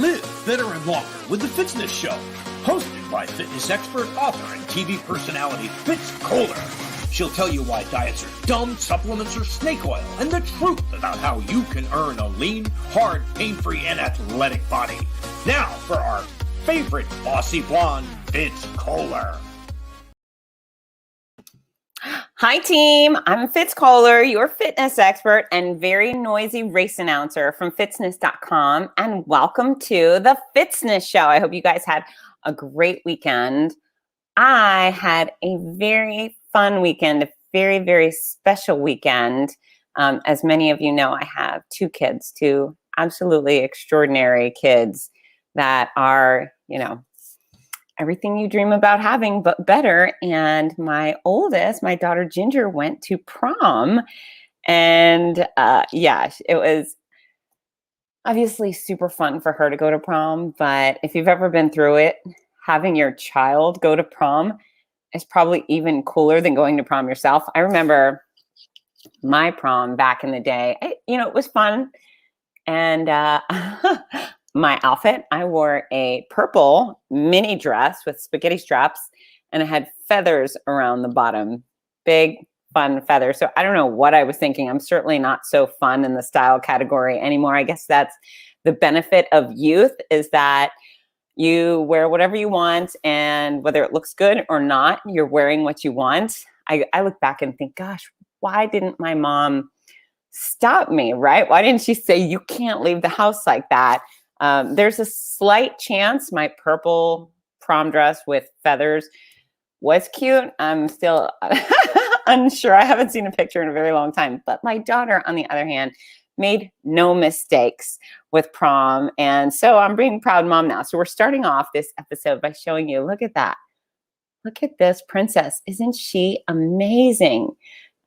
Live fitter and longer with the Fitzness Show, hosted by fitness expert, author, and TV personality Fitz Koehler. She'll tell you why diets are dumb, supplements are snake oil, and the truth about how you can earn a lean, hard, pain-free, and athletic body. Now for our favorite bossy blonde, Fitz Koehler. Hi team, I'm Fitz Koehler, your fitness expert and very noisy race announcer from Fitzness.com, and welcome to the Fitzness Show. I hope you guys had a great weekend. I had a very fun weekend, a very, very special weekend. As many of you know, I have two kids, two absolutely extraordinary kids that are, everything you dream about having, but better. And my oldest, my daughter Ginger, went to prom. And it was obviously super fun for her to go to prom. But if you've ever been through it, having your child go to prom is probably even cooler than going to prom yourself. I remember my prom back in the day. It was fun. And my outfit, I wore a purple mini dress with spaghetti straps, and it had feathers around the bottom, big fun feathers. So I don't know what I was thinking. I'm certainly not so fun in the style category anymore. I guess that's the benefit of youth, is that you wear whatever you want, and whether it looks good or not, you're wearing what you want. I look back and think, gosh, why didn't my mom stop me, right? Why didn't she say, you can't leave the house like that? There's a slight chance my purple prom dress with feathers was cute. I'm still unsure. I haven't seen a picture in a very long time. But my daughter, on the other hand, made no mistakes with prom. And so I'm being proud mom now. So we're starting off this episode by showing you, look at that. Look at this princess. Isn't she amazing?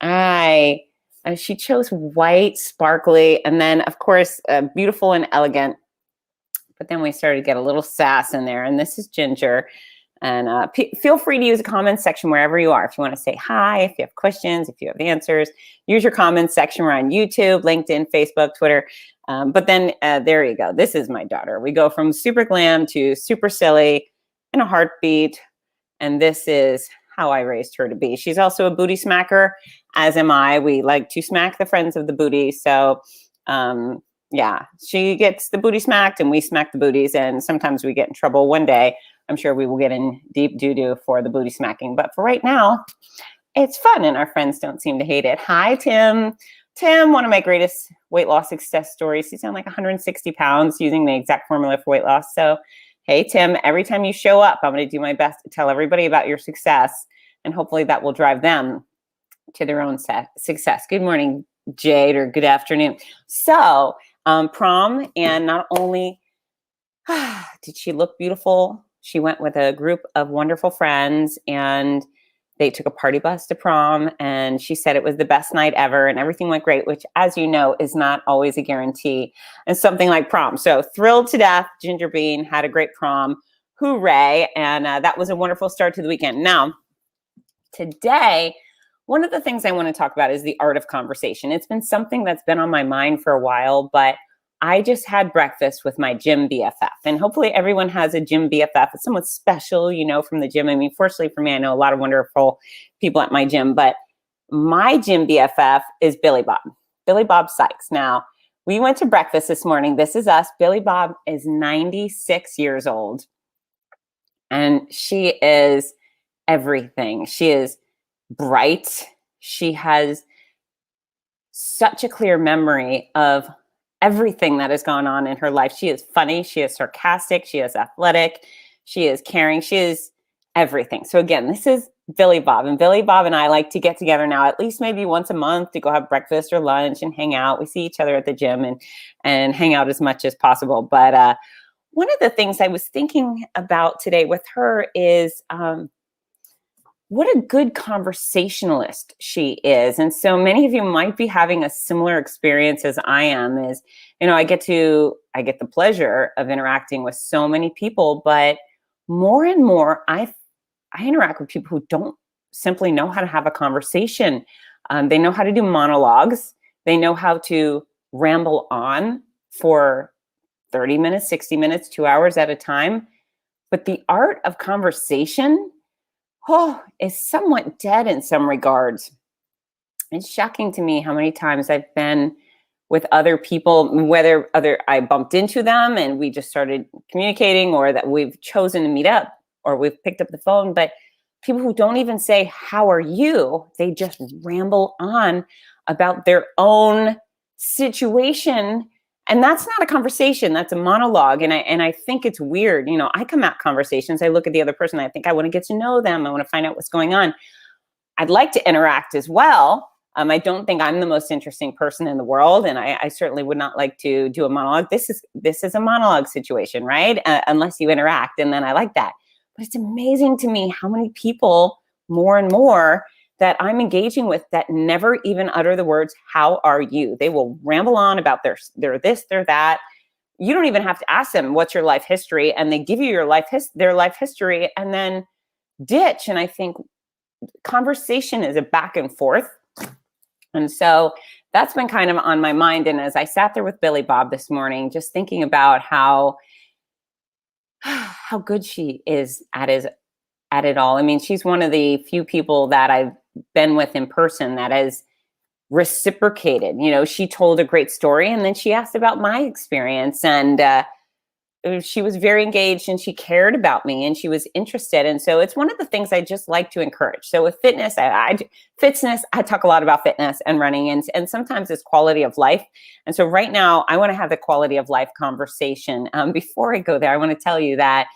She chose white, sparkly, and then, of course, beautiful and elegant. But then we started to get a little sass in there. And this is Ginger. And feel free to use a comment section wherever you are. If you want to say hi, if you have questions, if you have answers, use your comment section. We're on YouTube, LinkedIn, Facebook, Twitter. But then there you go. This is my daughter. We go from super glam to super silly in a heartbeat. And this is how I raised her to be. She's also a booty smacker, as am I. We like to smack the friends of the booty. So, she gets the booty smacked and we smack the booties, and sometimes we get in trouble. One day, I'm sure we will get in deep doo-doo for the booty smacking. But for right now, it's fun and our friends don't seem to hate it. Hi, Tim. Tim, one of my greatest weight loss success stories. He's down like 160 pounds using the exact formula for weight loss. So, hey, Tim, every time you show up, I'm going to do my best to tell everybody about your success, and hopefully that will drive them to their own success. Good morning, Jade, or good afternoon. So, prom, and not only did she look beautiful, she went with a group of wonderful friends, and they took a party bus to prom, and she said it was the best night ever, and everything went great, which, as you know, is not always a guarantee in something like prom. So thrilled to death. Ginger Bean had a great prom. Hooray. And that was a wonderful start to the weekend. Now, today, one of the things I want to talk about is the art of conversation. It's been something that's been on my mind for a while, but I just had breakfast with my Gym BFF, and hopefully everyone has a Gym BFF. It's somewhat special, from the gym. I mean, fortunately for me, I know a lot of wonderful people at my gym, but my Gym BFF is Billy Bob Sykes. Now, we went to breakfast this morning. This is us. Billy Bob is 96 years old, and she is everything. She is bright. She has such a clear memory of everything that has gone on in her life. She is funny. She is sarcastic. She is athletic. She is caring. She is everything. So again, this is Billy Bob, and Billy Bob and I like to get together now at least maybe once a month to go have breakfast or lunch and hang out. We see each other at the gym and hang out as much as possible. But one of the things I was thinking about today with her is what a good conversationalist she is. And so many of you might be having a similar experience as I am. Is, I get the pleasure of interacting with so many people, but more and more I interact with people who don't simply know how to have a conversation. They know how to do monologues. They know how to ramble on for 30 minutes, 60 minutes, 2 hours at a time. But the art of conversation, is somewhat dead in some regards. It's shocking to me how many times I've been with other people, whether I bumped into them and we just started communicating, or that we've chosen to meet up, or we've picked up the phone, but people who don't even say, how are you? They just ramble on about their own situation. And that's not a conversation, that's a monologue. And I think it's weird. I come at conversations, I look at the other person, I think I want to get to know them. I want to find out what's going on. I'd like to interact as well. I don't think I'm the most interesting person in the world, and I certainly would not like to do a monologue. This is a monologue situation, right? Unless you interact, and then I like that. But it's amazing to me how many people, more and more, that I'm engaging with that never even utter the words, how are you? They will ramble on about their this, their that. You don't even have to ask them, what's your life history? And they give you their life history and then ditch. And I think conversation is a back and forth. And so that's been kind of on my mind. And as I sat there with Billy Bob this morning, just thinking about how good she is at it all. I mean, she's one of the few people that I've been with in person that has reciprocated. She told a great story, and then she asked about my experience, and she was very engaged, and she cared about me, and she was interested. And so it's one of the things I just like to encourage. So with fitness, Fitzness, I talk a lot about fitness and running, and sometimes it's quality of life. And so right now I want to have the quality of life conversation. Before I go there, I want to tell you that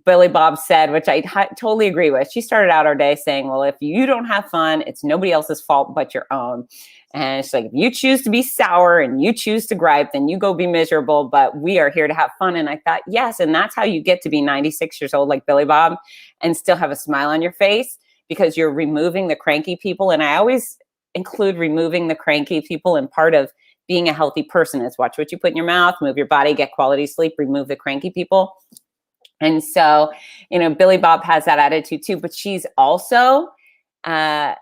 Billy Bob said, which I totally agree with. She started out our day saying, well, if you don't have fun, it's nobody else's fault but your own. And it's like, if you choose to be sour and you choose to gripe, then you go be miserable, but we are here to have fun. And I thought, yes, and that's how you get to be 96 years old like Billy Bob and still have a smile on your face, because you're removing the cranky people. And I always include removing the cranky people, and part of being a healthy person is watch what you put in your mouth, move your body, get quality sleep, remove the cranky people. And so, Billy Bob has that attitude too, but she's also, I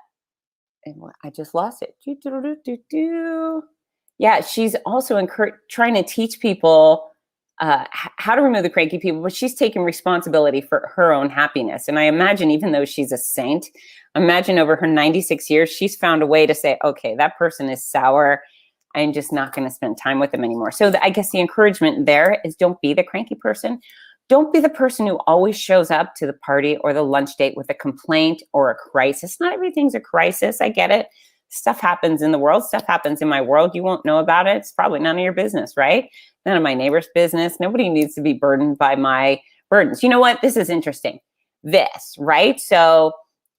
just lost it. Yeah, she's also trying to teach people how to remove the cranky people, but she's taking responsibility for her own happiness. And I imagine, even though she's a saint, imagine over her 96 years, she's found a way to say, okay, that person is sour. I'm just not going to spend time with them anymore. So I guess the encouragement there is, don't be the cranky person. Don't be the person who always shows up to the party or the lunch date with a complaint or a crisis. Not everything's a crisis. I get it. Stuff happens in the world. Stuff happens in my world. You won't know about it. It's probably none of your business, right? None of my neighbor's business. Nobody needs to be burdened by my burdens. You know what? This is interesting. Right? So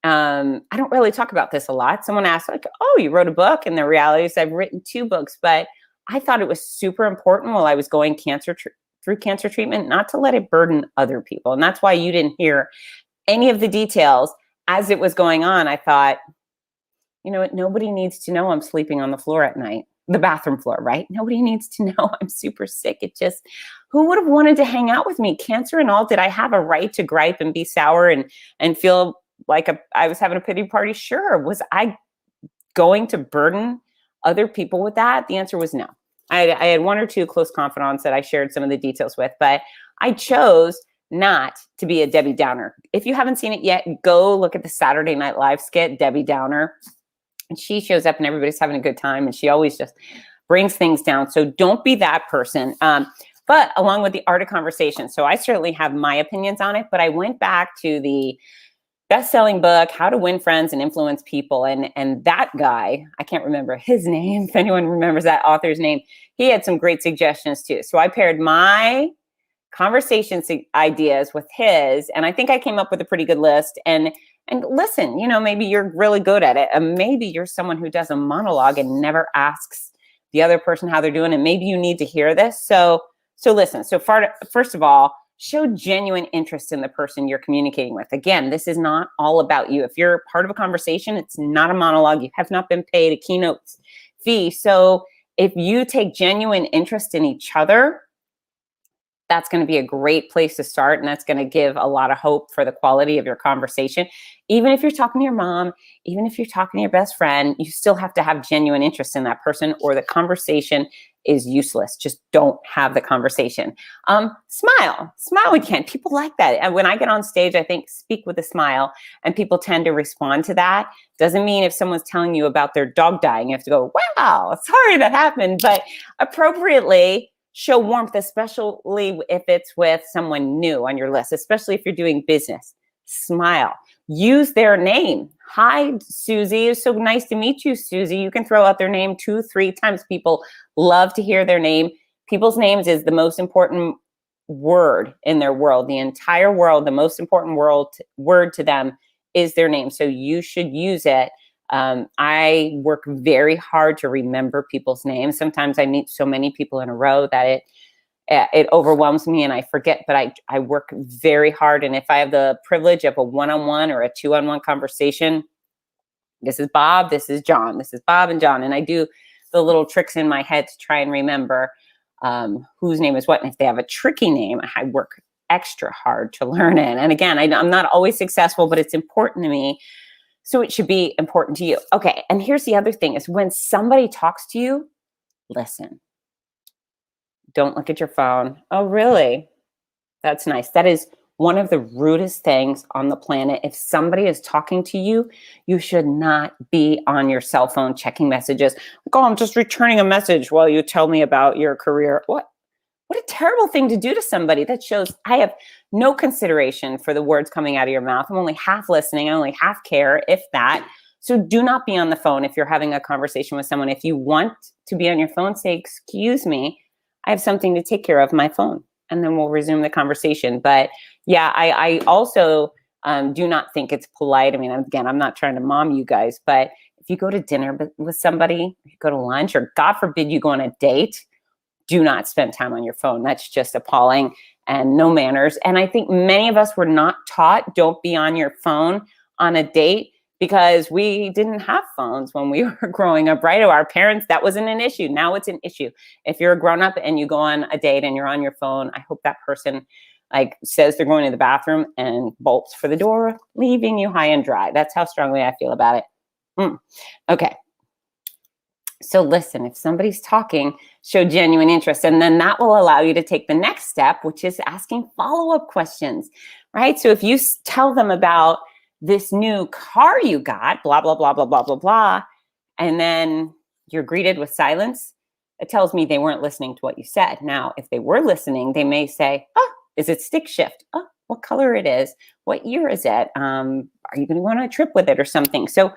I don't really talk about this a lot. Someone asked, like, oh, you wrote a book? And the reality is I've written 2 books, but I thought it was super important while I was going through cancer treatment, not to let it burden other people. And that's why you didn't hear any of the details as it was going on. I thought, you know what? Nobody needs to know I'm sleeping on the floor at night, the bathroom floor, right? Nobody needs to know I'm super sick. It just, who would have wanted to hang out with me? Cancer and all, did I have a right to gripe and be sour and feel like I was having a pity party? Sure. Was I going to burden other people with that? The answer was no. I had 1 or 2 close confidants that I shared some of the details with, but I chose not to be a Debbie Downer. If you haven't seen it yet, go look at the Saturday Night Live skit, Debbie Downer. And she shows up and everybody's having a good time, and she always just brings things down. So don't be that person. But along with the art of conversation. So I certainly have my opinions on it, but I went back to the best-selling book, How to Win Friends and Influence People. And that guy, I can't remember his name. If anyone remembers that author's name, he had some great suggestions too. So I paired my conversation ideas with his, and I think I came up with a pretty good list. And listen, maybe you're really good at it. And maybe you're someone who does a monologue and never asks the other person how they're doing. And maybe you need to hear this. So listen. So first of all, show genuine interest in the person you're communicating with. Again, this is not all about you. If you're part of a conversation, it's not a monologue. You have not been paid a keynote fee. So if you take genuine interest in each other, That's going to be a great place to start. And that's going to give a lot of hope for the quality of your conversation. Even if you're talking to your mom, even if you're talking to your best friend, you still have to have genuine interest in that person, or the conversation is useless. Just don't have the conversation. Smile again. People like that. And when I get on stage, I think speak with a smile, and people tend to respond to that. Doesn't mean if someone's telling you about their dog dying, you have to go, wow, sorry that happened, but appropriately show warmth, especially if it's with someone new on your list, especially if you're doing business. Smile. Use their name. Hi, Susie. It's so nice to meet you, Susie. You can throw out their name 2-3 times. People love to hear their name. People's names is the most important word in their world. The entire world, the most important word to them is their name. So you should use it. I work very hard to remember people's names. Sometimes I meet so many people in a row that it overwhelms me and I forget, but I work very hard. And if I have the privilege of a one-on-one or a 2-on-1 conversation, this is Bob, this is John, this is Bob and John. And I do the little tricks in my head to try and remember whose name is what. And if they have a tricky name, I work extra hard to learn it. And again, I'm not always successful, but it's important to me. So it should be important to you. Okay. And here's the other thing is when somebody talks to you, listen. Don't look at your phone. Oh, really? That's nice. That is one of the rudest things on the planet. If somebody is talking to you, you should not be on your cell phone checking messages. Like, oh, I'm just returning a message while you tell me about your career. What a terrible thing to do to somebody. That shows I have no consideration for the words coming out of your mouth. I'm only half listening. I only half care, if that. So do not be on the phone if you're having a conversation with someone. If you want to be on your phone, say, excuse me, I have something to take care of, my phone, and then we'll resume the conversation. But yeah, I also do not think it's polite. I mean, again, I'm not trying to mom you guys, but if you go to dinner with somebody, you go to lunch, or God forbid you go on a date, do not spend time on your phone. That's just appalling and no manners. And I think many of us were not taught don't be on your phone on a date because we didn't have phones when we were growing up, right? Or our parents, that wasn't an issue. Now it's an issue. If you're a grown up and you go on a date and you're on your phone, I hope that person says they're going to the bathroom and bolts for the door, leaving you high and dry. That's how strongly I feel about it. Okay. So listen, if somebody's talking, show genuine interest. And then that will allow you to take the next step, which is asking follow-up questions, right? So if you tell them about this new car you got, blah, blah, blah, blah, blah, blah, blah, and then you're greeted with silence, it tells me they weren't listening to what you said. Now, if they were listening, they may say, oh, is it stick shift? Oh, what color it is? What year is it? Are you going to go on a trip with it or something? So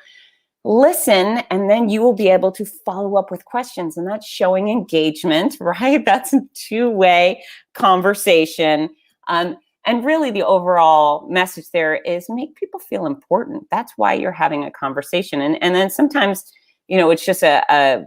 listen, and then you will be able to follow up with questions, and that's showing engagement, right? That's a two-way conversation. And really the overall message there is make people feel important. That's why you're having a conversation. And then sometimes, it's just a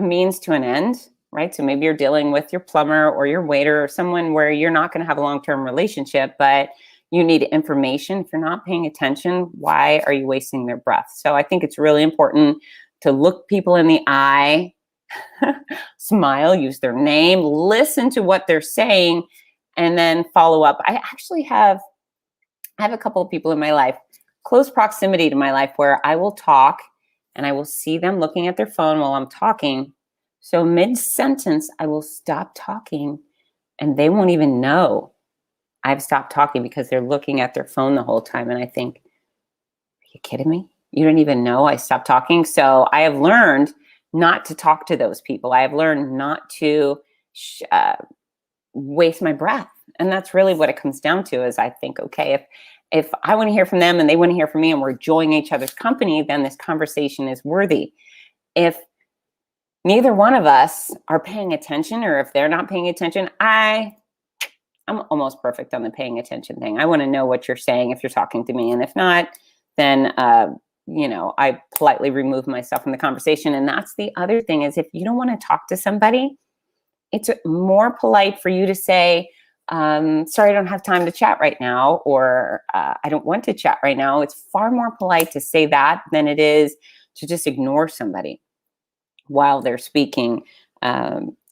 means to an end, right? So maybe you're dealing with your plumber or your waiter or someone where you're not going to have a long-term relationship, but you need information. If you're not paying attention, why are you wasting their breath? So I think it's really important to look people in the eye, smile, use their name, listen to what they're saying, and then follow up. I have a couple of people in my life, close proximity to my life, where I will talk and I will see them looking at their phone while I'm talking. So mid-sentence, I will stop talking and they won't even know I've stopped talking because they're looking at their phone the whole time. And I think, are you kidding me? You didn't even know I stopped talking. So I have learned not to talk to those people. I have learned not to waste my breath. And that's really what it comes down to is I think, okay, if I want to hear from them and they want to hear from me and we're enjoying each other's company, then this conversation is worthy. If neither one of us are paying attention, or if they're not paying attention, I'm almost perfect on the paying attention thing. I want to know what you're saying if you're talking to me. And if not, then, I politely remove myself from the conversation. And that's the other thing is if you don't want to talk to somebody, it's more polite for you to say, sorry, I don't have time to chat right now, or I don't want to chat right now. It's far more polite to say that than it is to just ignore somebody while they're speaking.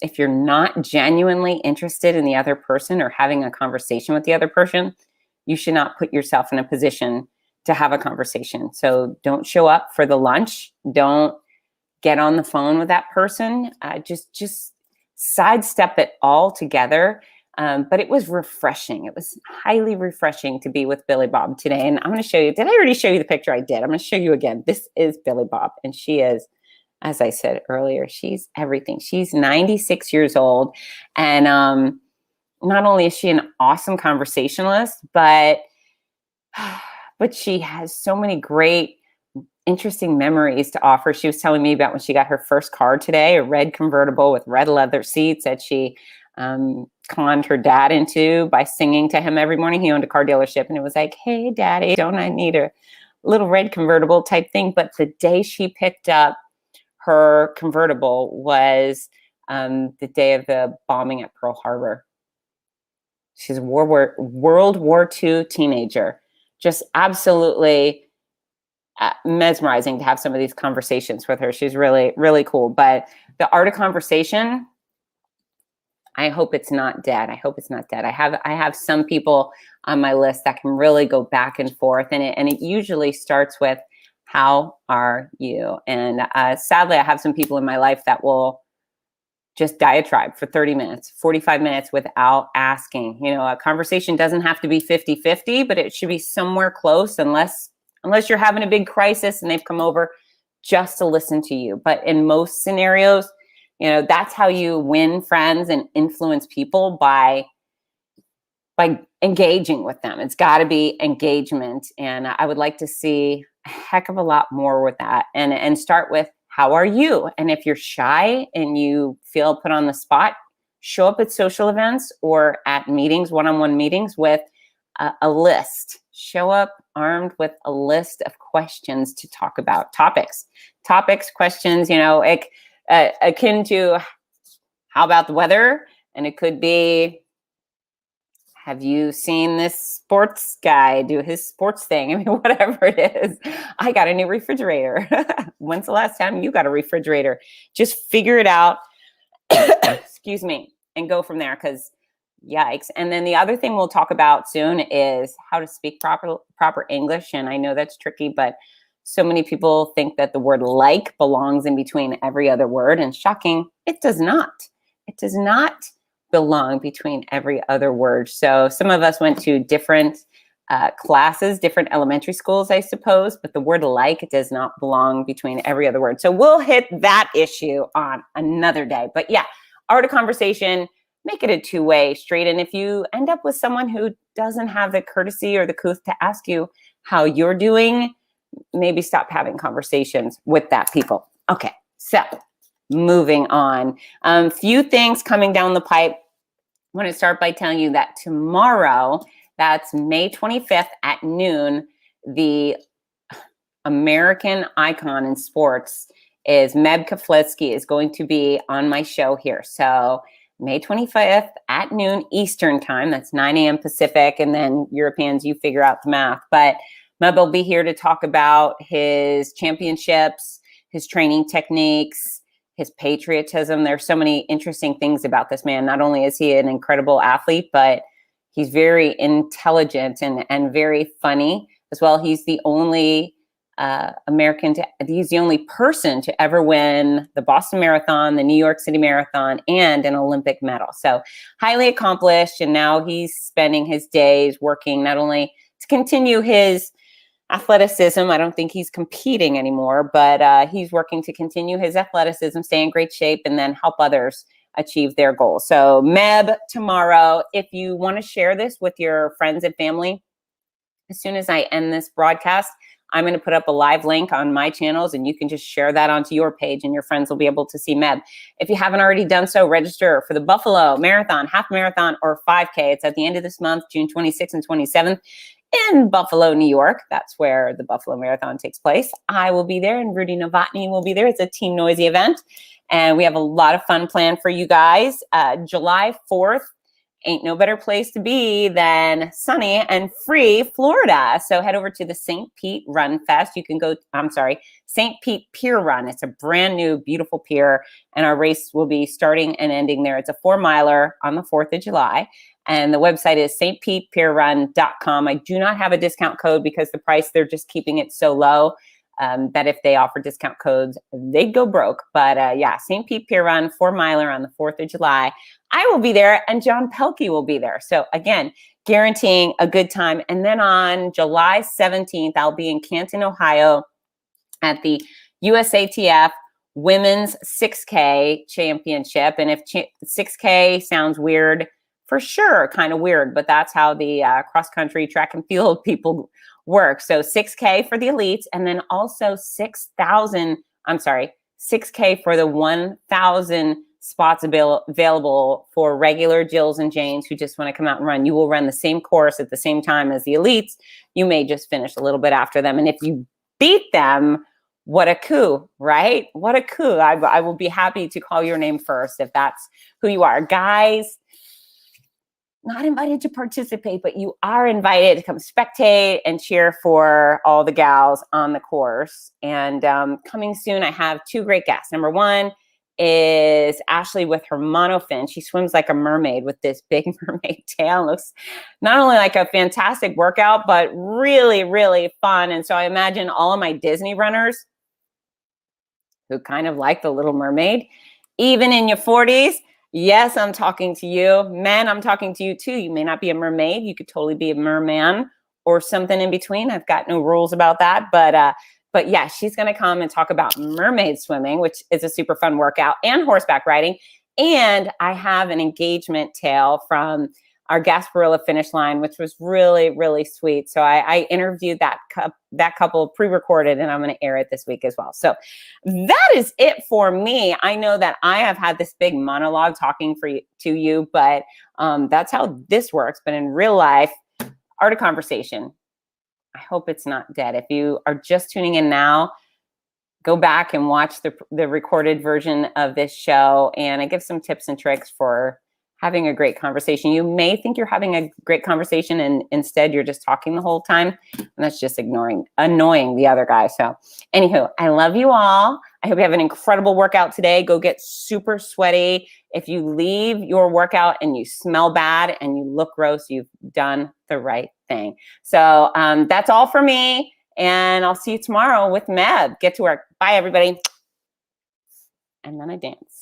if you're not genuinely interested in the other person or having a conversation with the other person, you should not put yourself in a position to have a conversation. So don't show up for the lunch. Don't get on the phone with that person. Just sidestep it all together. But it was refreshing. It was highly refreshing to be with Billy Bob today. And I'm going to show you. Did I already show you the picture? I did. I'm going to show you again. This is Billy Bob. And she is, as I said earlier, she's everything. She's 96 years old. And not only is she an awesome conversationalist, but she has so many great, interesting memories to offer. She was telling me about when she got her first car today, a red convertible with red leather seats that she conned her dad into by singing to him every morning. He owned a car dealership, and it was like, hey, Daddy, don't I need a little red convertible type thing? But the day she picked up her convertible was the day of the bombing at Pearl Harbor. She's a World War II teenager. Just absolutely mesmerizing to have some of these conversations with her. She's really, really cool. But the art of conversation, I hope it's not dead. I hope it's not dead. I have some people on my list that can really go back and forth, and it usually starts with, how are you? And sadly, I have some people in my life that will just diatribe for 30 minutes, 45 minutes without asking. You know, a conversation doesn't have to be 50-50, but it should be somewhere close, unless you're having a big crisis and they've come over just to listen to you. But in most scenarios, you know, that's how you win friends and influence people, by engaging with them. It's got to be engagement. And I would like to see a heck of a lot more with that. And start with, how are you? And if you're shy and you feel put on the spot, show up at social events or at meetings, one-on-one meetings, with a list. Show up armed with a list of questions to talk about. Topics, questions, you know, akin to, how about the weather? And it could be, have you seen this sports guy do his sports thing? I mean, whatever it is. I got a new refrigerator. When's the last time you got a refrigerator? Just figure it out, excuse me, and go from there, because yikes. And then the other thing we'll talk about soon is how to speak proper English. And I know that's tricky, but so many people think that the word like belongs in between every other word. And shocking, it does not. It does not belong between every other word. So some of us went to different classes, different elementary schools, I suppose, but the word like does not belong between every other word. So we'll hit that issue on another day. But yeah, art of conversation, make it a two-way street. And if you end up with someone who doesn't have the courtesy or the couth to ask you how you're doing, maybe stop having conversations with that people. Okay, so moving on. Few things coming down the pipe. I want to start by telling you that tomorrow, that's May 25th at noon, the American icon in sports is Meb Keflezighi is going to be on my show here. So May 25th at noon Eastern time, that's 9 a.m. Pacific, and then Europeans, you figure out the math. But Meb will be here to talk about his championships, his training techniques, his patriotism. There's so many interesting things about this man. Not only is he an incredible athlete, but he's very intelligent and very funny as well. He's the only he's the only person to ever win the Boston Marathon, the New York City Marathon, and an Olympic medal. So highly accomplished. And now he's spending his days working not only to continue his athleticism. I don't think he's competing anymore, but he's working to continue his athleticism, stay in great shape, and then help others achieve their goals. So Meb tomorrow. If you want to share this with your friends and family, as soon as I end this broadcast, I'm going to put up a live link on my channels, and you can just share that onto your page, and your friends will be able to see Meb. If you haven't already done so, register for the Buffalo Marathon, Half Marathon, or 5K. It's at the end of this month, June 26th and 27th. In Buffalo, New York. That's where the Buffalo Marathon takes place. I will be there, and Rudy Novotny will be there. It's a Team Noisy event, and we have a lot of fun planned for you guys. July 4th ain't no better place to be than sunny and free Florida. So head over to the St. Pete Run Fest. You can go, St. Pete Pier Run. It's a brand new, beautiful pier, and our race will be starting and ending there. It's a 4-miler on the 4th of July. And the website is stpetepierrun.com. I do not have a discount code because the price, they're just keeping it so low that if they offer discount codes, they'd go broke. But yeah, St. Pete Pier Run, 4-miler on the 4th of July. I will be there and John Pelkey will be there. So again, guaranteeing a good time. And then on July 17th, I'll be in Canton, Ohio at the USATF Women's 6K Championship. And if 6K sounds weird, for sure, kind of weird, but that's how the cross-country track and field people work. So 6K for the elites, and then also 6K for the 1,000 spots available for regular Jills and Janes who just want to come out and run. You will run the same course at the same time as the elites. You may just finish a little bit after them. And if you beat them, what a coup, right? What a coup. I will be happy to call your name first if that's who you are. Guys, not invited to participate, but you are invited to come spectate and cheer for all the gals on the course. And coming soon, I have 2 great guests. Number 1 is Ashley with her monofin. She swims like a mermaid with this big mermaid tail. Looks not only like a fantastic workout, but really, really fun. And so I imagine all of my Disney runners who kind of like the Little Mermaid, even in your 40s, yes, I'm talking to you. Men, I'm talking to you too. You may not be a mermaid. You could totally be a merman or something in between. I've got no rules about that. But yeah, she's going to come and talk about mermaid swimming, which is a super fun workout, and horseback riding. And I have an engagement tale from our Gasparilla Finish Line, which was really, really sweet. So I interviewed that couple pre-recorded, and I'm going to air it this week as well. So that is it for me. I know that I have had this big monologue talking to you, but that's how this works. But in real life, art of conversation. I hope it's not dead. If you are just tuning in now, go back and watch the recorded version of this show, and I give some tips and tricks for having a great conversation. You may think you're having a great conversation and instead you're just talking the whole time, and that's just annoying the other guy. So anywho, I love you all. I hope you have an incredible workout today. Go get super sweaty. If you leave your workout and you smell bad and you look gross, you've done the right thing. So that's all for me, and I'll see you tomorrow with Meb. Get to work. Bye, everybody. And then I dance.